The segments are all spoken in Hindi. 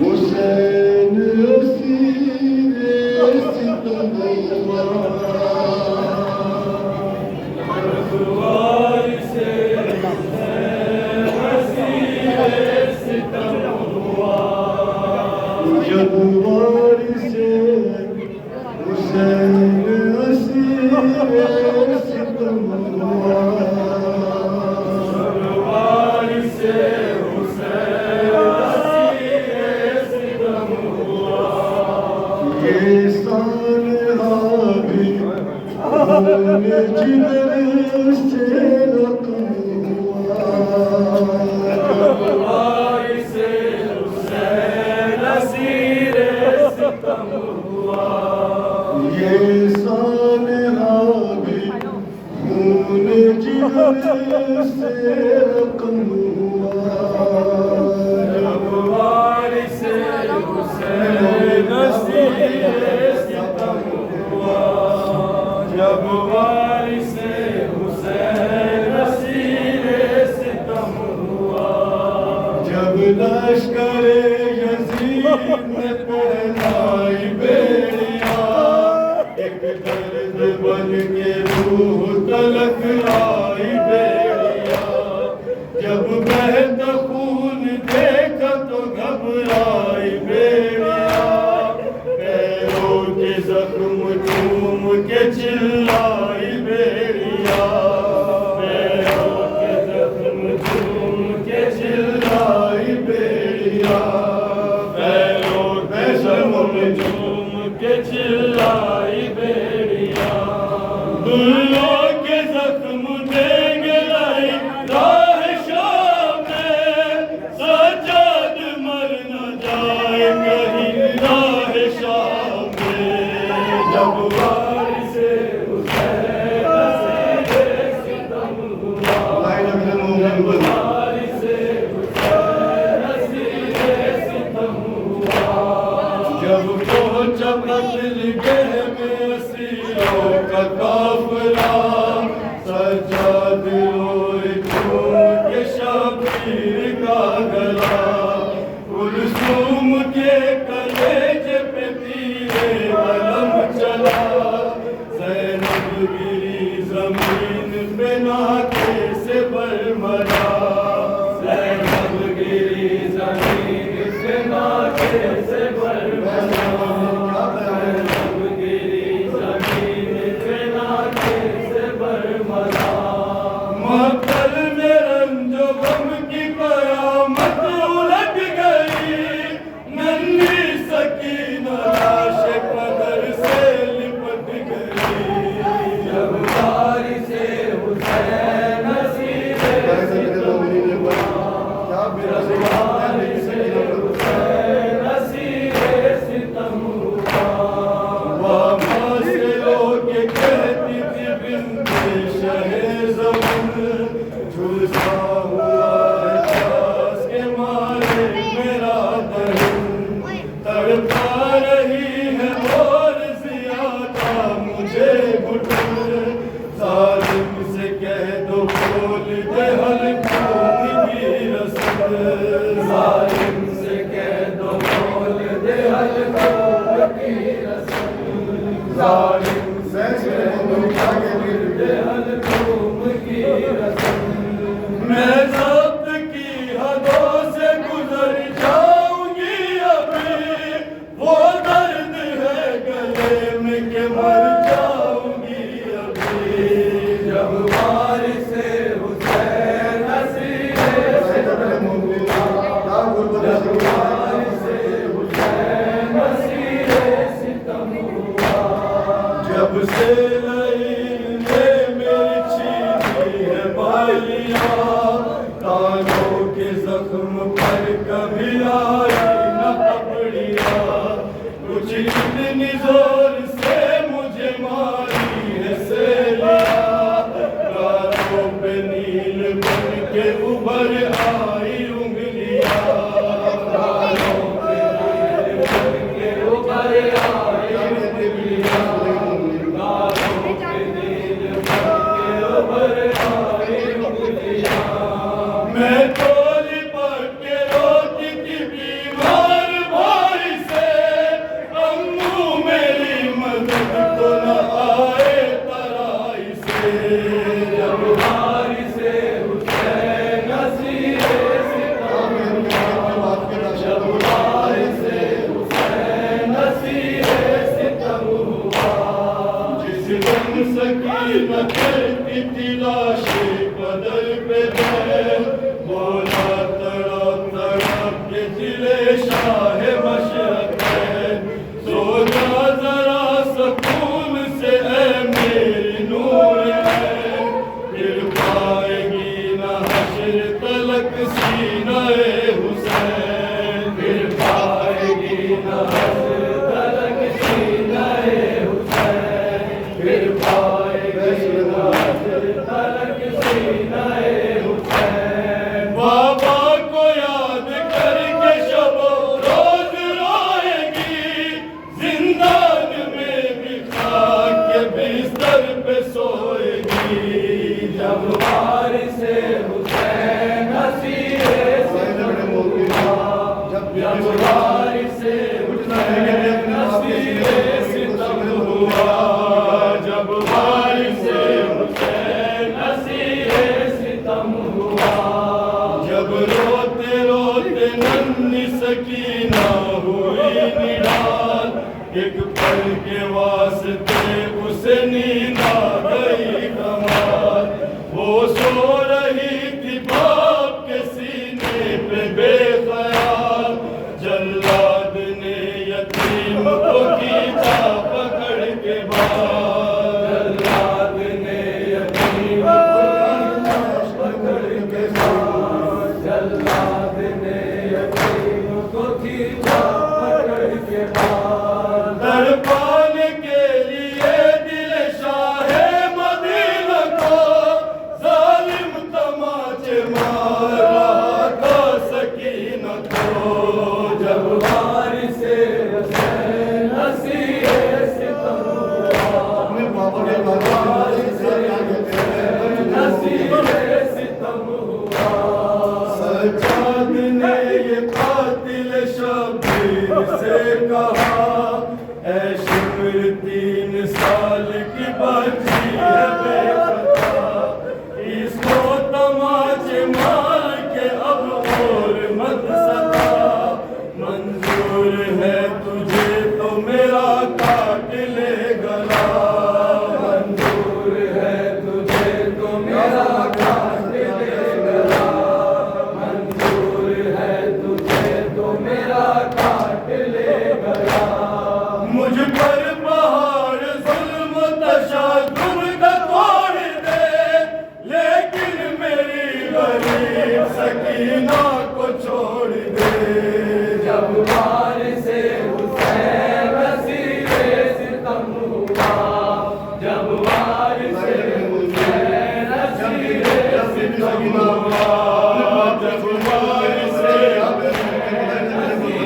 हुसैन असीरे सितम हुआ, जब वारिसे हुसैन असीरे सितम हुआ, जब वारिसे हुसैन असीरे सितम हुआ, जब वारिसे हुसैन असीरे सितम हुआ, ये सानहा भी खून जिगर से रकम हुआ, जब वारिसे हुसैन असीरे सितम हुआ, ये सानहा भी खून जिगर से रकम हुआ, जब वारिसे हुसैन असीरे सितम हुआ, जब वारिसे हुसैन असीरे सितम हुआ, जब लश्कर यजीद ने पहनाई बेड़िया, एक दर्द बन के रूह तलक आई बेड़िया, जब बहता खून देखा तो घबराई बेड़िया, पैरों के जख्म चूम के चिल्लाई बेड़िया, पैरों के जख्म चूम के चिल्लाई बेड़िया, पैरों के जख्म झूम के चिल्लाई बेड़िया, दुल्लों के जख्म देंगे लाई राह शाम में, सज्जाद मर न जाए कहीं राह शाम में, जब वारिसे हुसैन असीरे सितम हुआ, वारिसे हुसैन असीरे सितम हुआ, जब पहुंचा कत्ल गह में असीरों का काफिला, सज्जाद रोए चूम के शबीर का गला, कुलसूम के कलेजे पे तीरे कलम चला, ज़ैनब गिरी जमीन पे नाके से बरमरा, ज़ैनब गिरी ज़मीन पे नाके से बरमरा, ज़ैनब गिरी ज़मीन पे नाके से बरमरा, मक्तल में रंजो गम की कयामत उलट गई, नन्ही सकीना लाश कदर से लिपट गई, जब वारिसे हुसैन असीरे सितम हुआ, जब वारिसे हुसैन असीरे सितम हुआ, वहाँ से लोगे कहती थी बिन्ते शहे ज़मन, झुलसा हुआ है प्यास के मारे मेरा दहन, तड़पा रही है और ज्यादा मुझे घुटन, जालिम से कह दो खोल दे हलकों की रस्म, ज़ालिम से कह दो बोल दे हलकों की रस्म, ज़ालिम से कह दो बोल दे हलकों की रस्म, मैं ज़ब्त की हदों से गुजर जाऊंगी अभी, वो दर्द है गले में के मर जाऊंगी अभी, जब वारिसे हुसैन असीरे सितम हुआ, जब वारिसे हुसैन असीरे सितम हुआ, जब से लईन ने मेरी छीनी है बालियां, कानों के जख्म पर कभी आई न पपड़िया, कुछ इतनी जोर से मुझे मारी है सेलिया, गालों पे नील बन के उभर आई उंगलियां, शाह मशरक़ है। सो जा जरा सुकून से ऐ मेरी नूर है, फिर पाएगी न हश्र तलक सीना-ए हुसैन, फिर पाएगी न हश्र तलक सीना-ए हुसैन, फिर पाएगी न हश्र तलक सीना-ए हुसैन। बाबा को याद करके शब रोज रोएगी, जिंदान में भी खाक के बिस्तर पे सोएगी। जब वारिसे हुसैन हसीरे सितम हुआ, जब वारिसे हुसैन हसीरे सितम हुआ, जब वारिसे हुसैन हसीरे सितम हुआ, जब रोते रोते नन्ही सकीना हुई निडाल, एक पल के वास्ते उसे नींद आ गई कमाल। वो सो रही थी बाप के सीने पे बेख्याल, जल्लाद ने यतीम को खींचा पकड़ के बाल, जल्लाद ने यतीम को खींचा पकड़ के बाल, जल्लाद ने यतीम को खींचा पकड़ के बाल। तड़पाने के लिए दिल शाहे मदीना को जालिम तमाचे मार रहा था सकीना को। जब वारिसे हुसैन हसीरे सितम हुआ, वारिसे हुसैन हसीरे सितम हुआ, सज्जाद ने ये कातिल शब्बीर से कहा, ऐ शिमर 3 साल की बच्ची है बेपता, इसको तमाचे मार के अब और मत सता। मंजूर है तुझे तो मेरा काट ले गला, मंजूर है तुझे तो मेरा काट ले गला, मंजूर है तुझे तो मेरा काट ले गला। मुझ पर पहाड़ जुल्म तशद्दुद का तोड़ दे, लेकिन मेरी गरीब सकीना को छोड़ दे। जब वारिसे हुसैन हसीरे सितम हुआ, जब वारिसे हुसैन हसीरे सितम हुआ, जब वारिसे हुसैन हसीरे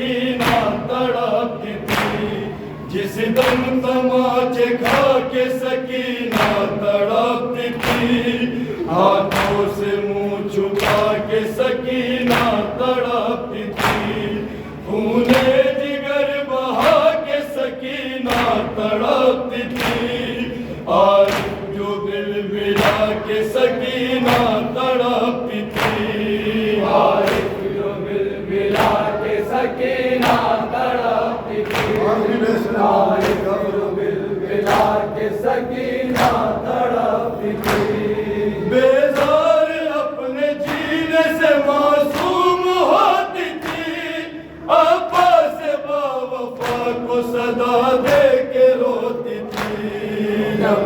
सकीना तड़पती थी, जिस दम तमाचे खा के सकीना तड़पती थी, हाथों से मुंह छुपा के सकीना तड़पती थी, खूने जिगर बहा के सकीना तड़पती थी, और जो दिल मिला के सकीना तड़पती थी, और जो दिल मिला के सकीना तड़पती थी, और जो दिल मिला के सकीना तड़पती थी। बेजार अपने जीने से मासूम होती थी, आपा से बावफा को सदा दे के रोती थी। जब